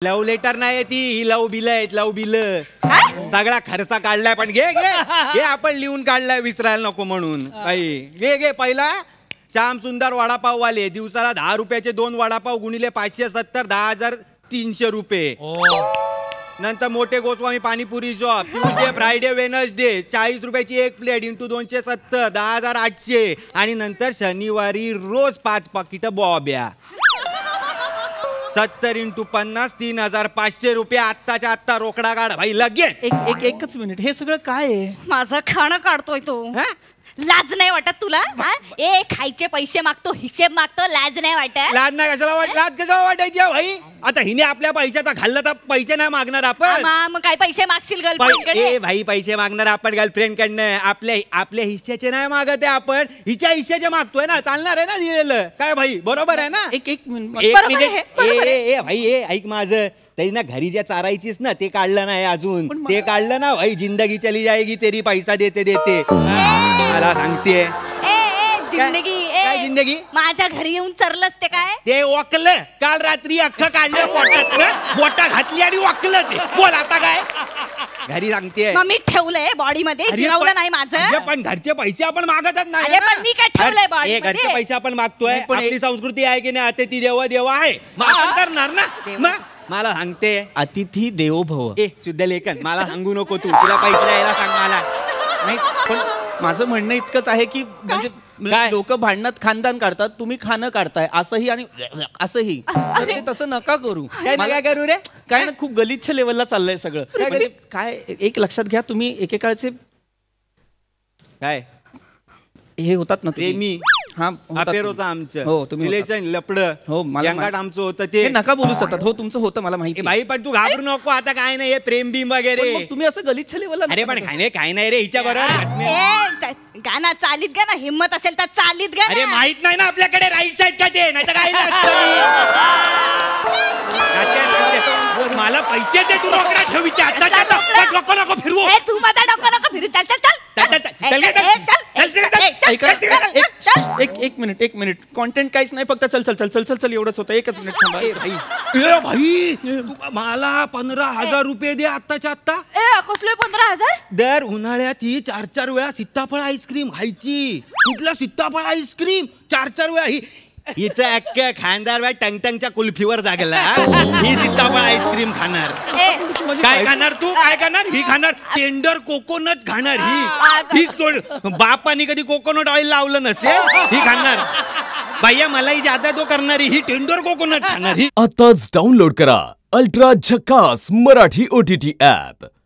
लव letter नाही ती लव bill आहेत लव बिल सगळा खर्च काढलाय पण घे घे घे आपण लिहून काढलाय विसरायला नको म्हणून बाई घे घे पहिला श्याम सुंदर वडापाव वाले दिवसाला 10 रुपयाचे 2 वडापाव गुणिले 570 10,300 रुपये नंतर मोठे Goswami panipuri shop Tuesday Friday Wednesday 40 रुपयाची एक प्लेट इंटू 270 10,800 आणि नंतर शनिवारी रोज 5 पाकिट बॉब्या 70 इंटू 50 3,500 रुपये आत्ताच्या आत्ता रोकडा काढ भाई लगेच एकच मिनिट हे सगळं काय आहे माझं खाणं काढतोय तो लाज नाही वाटत तुला ए खायचे पैसे मागतो हिशेब मागतो लाज नाही वाटत लाज नाही कशाला लाज कशाला वाटायची भाई आता हिने आपल्या पैशाचा खाल्ला तर पैसे नाही मागणार आपण मग काय पैसे मागशील गर्लफ्रेंडकडे भाई पैसे मागणार आपण गर्लफ्रेंड कडनं आपल्या हिश्श्याचे नाही मागत आहे आपण हिच्या हिश्श्याचे मागतोय ना चालणार आहे ना दिलेलं काय भाई बरोबर आहे ना एक मिनिट ए भाई ऐक माझं तरी ना घरी ज्या चारायचीस ना ते काढलं नाही अजून ते काढलं ना भाई जिंदगी चली जाएगी तेरी पैसा देते देते मला सांगते जिंदगी माझ्या घरी येऊन चरलंस ते काय ते वाकलं काल रात्री अख्खं काढलं पोटात बोटा घातली आणि वाकलं ते बोल आता काय घरी सांगते मी ठेवलंय बॉडी मध्ये गिरवलं नाही माझं पण घरचे पैसे आपण मागतच नाही अरे पण मी काय ठेवलंय बॉडी घरचे पैसे आपण मागतोय पण आपली संस्कृती आहे की नाही अतिथी देव देव आहे मग करणार ना मग मला सांगते अतिथी देवो भव शुद्ध लेखन मला सांगू नको तुला पैसे द्यायला सांग मला नाही पण माझं म्हणणं इतकंच आहे की म्हणजे लोक भांडणात खानदान काढतात तुम्ही खाणं काढताय असंही आणि असंही ते तसं नका करू काय करू रे काय ना खूप गलिच्छ लेवलला चाललंय सगळं काय एक लक्षात घ्या तुम्ही एकेकाळचे काय हे होतात ना प्रेमी अफेअर होतं आमचं हो तुम्ही रिलेशन लपड हो गंगाट आमचं होतं ते नका बोलू सतत हो तुमचं होतं मला माहिती भाई पण तू घाबरू नको आता काय नाही हे प्रेम बिम वगैरे तुम्ही असं गलिच्छ लेवलला अरे पण काय नाही रे हिच्या बरोबर गाणं चालीत गा ना हिम्मत असेल तर चालीत गा अरे माहित नाही ना आपल्याकडे राईट साईड का ते नाही तर काय मला पैसे दे तू रोकडा ठेवीचे नको नको फिरवू तू माझा नको फिरू चल एक मिनिट कॉन्टेंट काहीच नाही फक्त चल चल चल चल चल चल एवढंच होतं एकच मिनिट थांबा भाई मला 15,000 रुपये दे आत्ताच्या आत्ता कसले 15,000 दर उन्हाळ्यात ही 4 वेळा सीताफळ आईस्क्रीम खायची कुठला सीताफळ आईस्क्रीम 4 वेळा हिचं अक्क खानदार बाय टंगटंगच्या कुल्फीवर जागला ही सीताफळ आईस्क्रीम खाणार काय खाणार तू काय खाणार ही खाणार टेंडर कोकोनट खाणार ही बापानी कधी कोकोनट ऑइल लावलं नसेल ही खाणार भैया मलाई ज्यादा तो करणारी ही टेंडर कोकोनट खाणार ही आताच डाउनलोड करा अल्ट्रा झकास मराठी OTT ऍप.